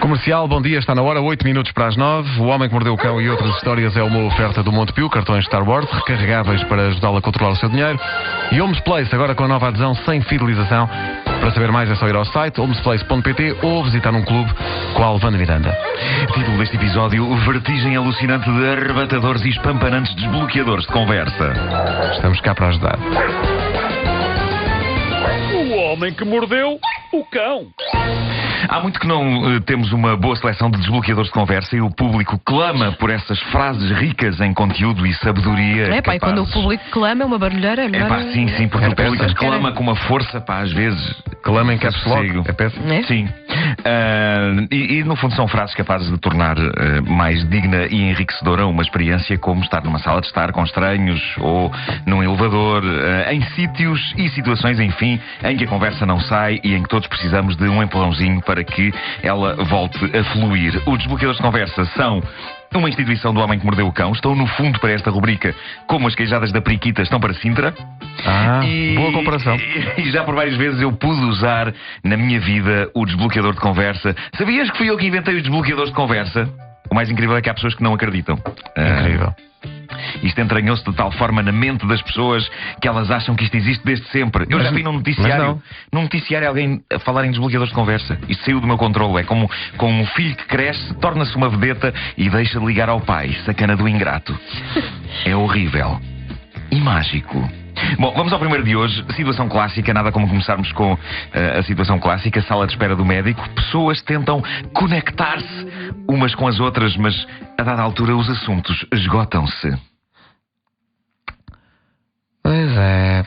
Comercial, bom dia, está na hora, 8 minutos para as 9. O Homem que Mordeu o Cão e outras histórias é uma oferta do Montepio, cartões Star Wars, recarregáveis para ajudá-lo a controlar o seu dinheiro. E Homes Place, agora com a nova adesão sem fidelização. Para saber mais é só ir ao site homesplace.pt ou visitar um clube com a Alvana Miranda. Título deste episódio: vertigem alucinante de arrebatadores e espampanantes desbloqueadores de conversa. Estamos cá para ajudar. O Homem que Mordeu o Cão. Há muito que não temos uma boa seleção de desbloqueadores de conversa e o público clama por essas frases ricas em conteúdo e sabedoria. É pá, e quando o público clama é uma barulheira, é melhor... É pá, sim, porque É o público peça. clama com uma força, pá, às vezes... Clama em caps lock. Sossego. É peça? É? Sim. E no fundo são frases capazes de tornar mais digna e enriquecedora uma experiência como estar numa sala de estar com estranhos ou num elevador, em sítios e situações, enfim, em que a conversa não sai e em que todos precisamos de um empurrãozinho para que ela volte a fluir. Os desbloqueadores de conversa são uma instituição do Homem que Mordeu o Cão. Estão no fundo para esta rubrica como as queijadas da Periquita estão para Sintra. Boa comparação. E já por várias vezes eu pude usar na minha vida o desbloqueador de conversa. Sabias que fui eu que inventei os desbloqueadores de conversa? O mais incrível é que há pessoas que não acreditam. Incrível. Isto entranhou-se de tal forma na mente das pessoas que elas acham que isto existe desde sempre. Eu já vi num noticiário alguém a falar em desbloqueadores de conversa. Isto saiu do meu controle. É como um filho que cresce, torna-se uma vedeta e deixa de ligar ao pai. Sacana do ingrato. É horrível. E mágico. Bom, vamos ao primeiro de hoje. Situação clássica, nada como começarmos com a situação clássica. Sala de espera do médico. Pessoas tentam conectar-se umas com as outras, mas a dada altura os assuntos esgotam-se. Pois é.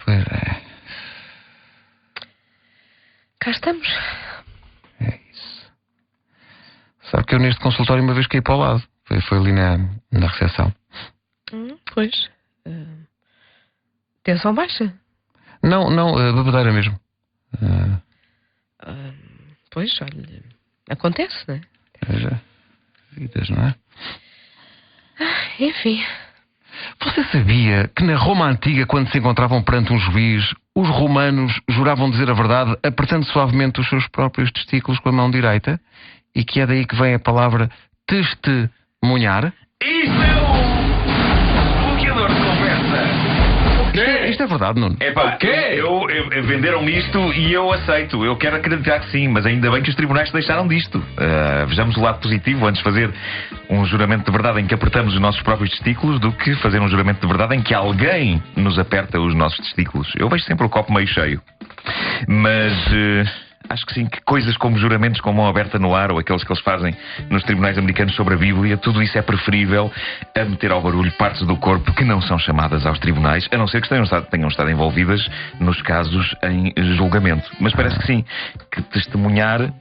Cá estamos. É isso. Sabe que eu neste consultório uma vez caí para o lado. Foi ali na recepção. Pois. Tensão baixa? Não, bebedeira mesmo. Pois, olha, acontece, não é? Veja, vidas, não é? Enfim. Você sabia que na Roma Antiga, quando se encontravam perante um juiz, os romanos juravam dizer a verdade apertando suavemente os seus próprios testículos com a mão direita? E que é daí que vem a palavra testemunhar? Isso é um desbloqueador de conversa. Isto é verdade, Nuno? Epá, venderam-me isto e eu aceito. Eu quero acreditar que sim, mas ainda bem que os tribunais se deixaram disto. Vejamos o lado positivo antes de fazer um juramento de verdade em que apertamos os nossos próprios testículos do que fazer um juramento de verdade em que alguém nos aperta os nossos testículos. Eu vejo sempre o copo meio cheio. Mas acho que sim, que coisas como juramentos com mão aberta no ar ou aqueles que eles fazem nos tribunais americanos sobre a Bíblia, tudo isso é preferível a meter ao barulho partes do corpo que não são chamadas aos tribunais, a não ser que tenham estado envolvidas nos casos em julgamento. Mas parece que sim, que testemunhar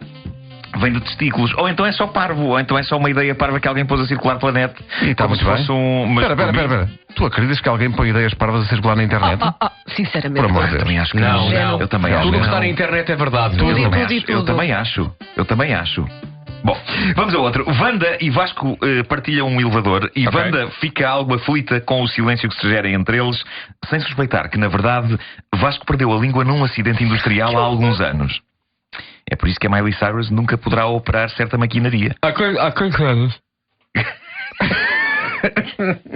vem de testículos. Ou então é só parvo, ou então é só uma ideia parva que alguém pôs a circular pela net. E está muito bem. Espera. Tu acreditas que alguém põe ideias parvas a circular na internet? Sinceramente. Por amor de Deus. Eu também acho que Não. Eu também acho. Tudo o que está na internet é verdade. Eu também acho. Bom, vamos a outro. Wanda e Vasco partilham um elevador e Wanda fica algo aflita com o silêncio que se gera entre eles, sem suspeitar que, na verdade, Vasco perdeu a língua num acidente industrial há alguns anos. É por isso que a Miley Cyrus nunca poderá operar certa maquinaria. Há quantos anos?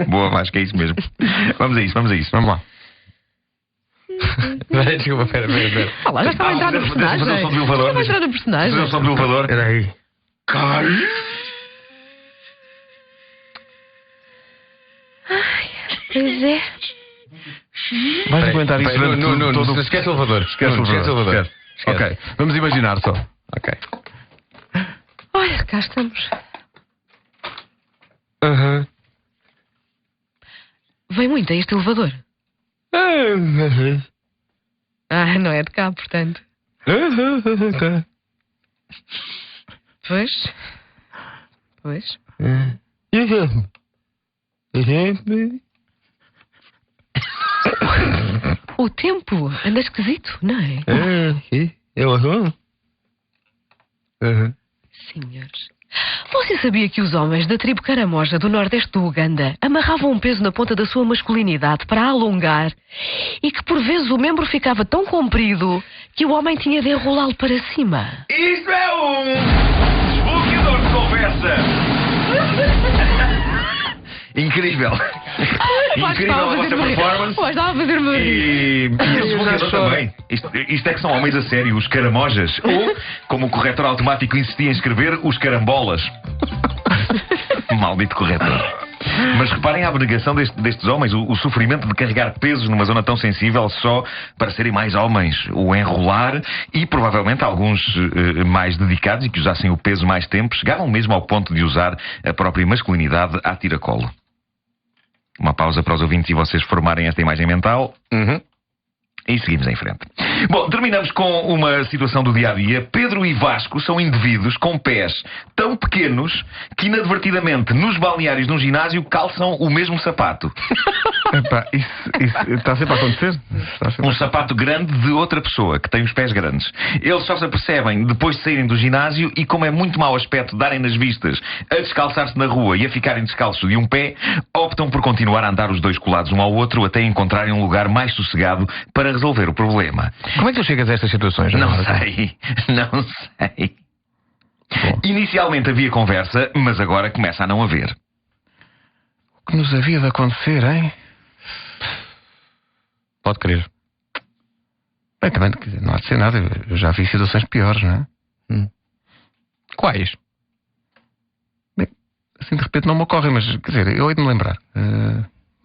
Boa, Vasco, é isso mesmo. Vamos a isso. Vamos lá. Desculpa, pera. Já estava a entrar no personagem. Fazer o som do elevador. Estava a entrar no personagem. Fazer o som do elevador. Espera aí. Pois é. Vais aguentar isso durante todo o... Esquece o elevador. Esquece o elevador. Ok, vamos imaginar só. Ok. Olha, cá estamos. Vem muito a este elevador? Não é de cá, portanto. Pois. O tempo anda esquisito, não é? Senhores, você sabia que os homens da tribo Caramoja do nordeste do Uganda amarravam um peso na ponta da sua masculinidade para a alongar e que por vezes o membro ficava tão comprido que o homem tinha de enrolá-lo para cima? Isto é um desbloqueador Incrível. Incrível a vossa performance. Estava a fazer uma E esse jogador também. Isto é que são homens a sério, os caramojas. Ou, como o corretor automático insistia em escrever, os carambolas. Maldito corretor. Mas reparem a abnegação destes homens, o sofrimento de carregar pesos numa zona tão sensível só para serem mais homens, o enrolar, e provavelmente alguns mais dedicados e que usassem o peso mais tempo, chegavam mesmo ao ponto de usar a própria masculinidade à tiracolo. Uma pausa para os ouvintes e vocês formarem esta imagem mental. E seguimos em frente. Bom, terminamos com uma situação do dia-a-dia. Pedro e Vasco são indivíduos com pés tão pequenos que inadvertidamente nos balneários de um ginásio calçam o mesmo sapato. Epá, isso está sempre a acontecer? Um sapato grande de outra pessoa que tem os pés grandes. Eles só se apercebem depois de saírem do ginásio e, como é muito mau aspecto darem nas vistas a descalçar-se na rua e a ficarem descalços de um pé, optam por continuar a andar os dois colados um ao outro até encontrarem um lugar mais sossegado para resolver o problema. Como é que tu chegas a estas situações? Não sei. Bom. Inicialmente havia conversa, mas agora começa a não haver. O que nos havia de acontecer, hein? Pode crer. Bem, também quer dizer, não há de ser nada. Eu já vi situações piores, não é? Quais? Bem, assim de repente não me ocorre, mas quer dizer, eu hei de me lembrar.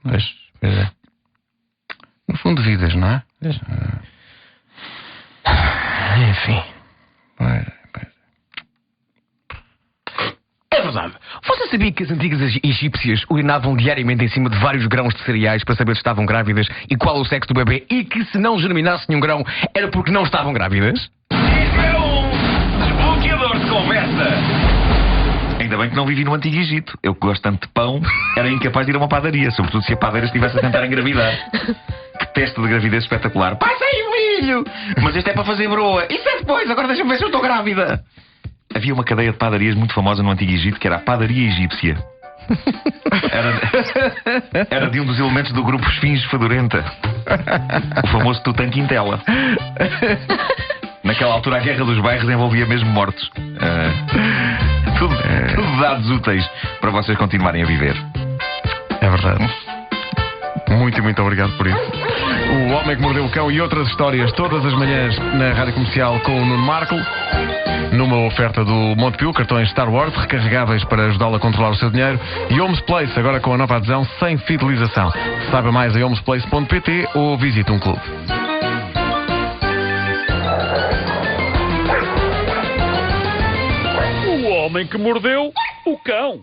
Pois é. No fundo, vidas, não é? Enfim. É verdade. Você sabia que as antigas egípcias urinavam diariamente em cima de vários grãos de cereais para saber se estavam grávidas e qual o sexo do bebê, e que se não germinasse nenhum grão era porque não estavam grávidas? Isso é um desbloqueador de conversa! Ainda bem que não vivi no Antigo Egito. Eu que gosto tanto de pão, era incapaz de ir a uma padaria, sobretudo se a padeira estivesse a tentar engravidar. Que teste de gravidez espetacular. Passa aí o milho! Mas este é para fazer broa. Isso é depois, agora deixa-me ver se eu estou grávida. Havia uma cadeia de padarias muito famosa no Antigo Egito que era a padaria egípcia. Era de um dos elementos do grupo Esfinge Fedorenta. O famoso Tutanquintela. Naquela altura a guerra dos bairros envolvia mesmo mortos. Tudo dados úteis para vocês continuarem a viver. É verdade. Muito obrigado por isso. O Homem que Mordeu o Cão e outras histórias todas as manhãs na Rádio Comercial com o Nuno Marco. Numa oferta do Montepio, cartões Star Wars recarregáveis para ajudá-lo a controlar o seu dinheiro. E Homes Place, agora com a nova adesão sem fidelização. Saiba mais em homesplace.pt ou visite um clube. O homem que mordeu o cão.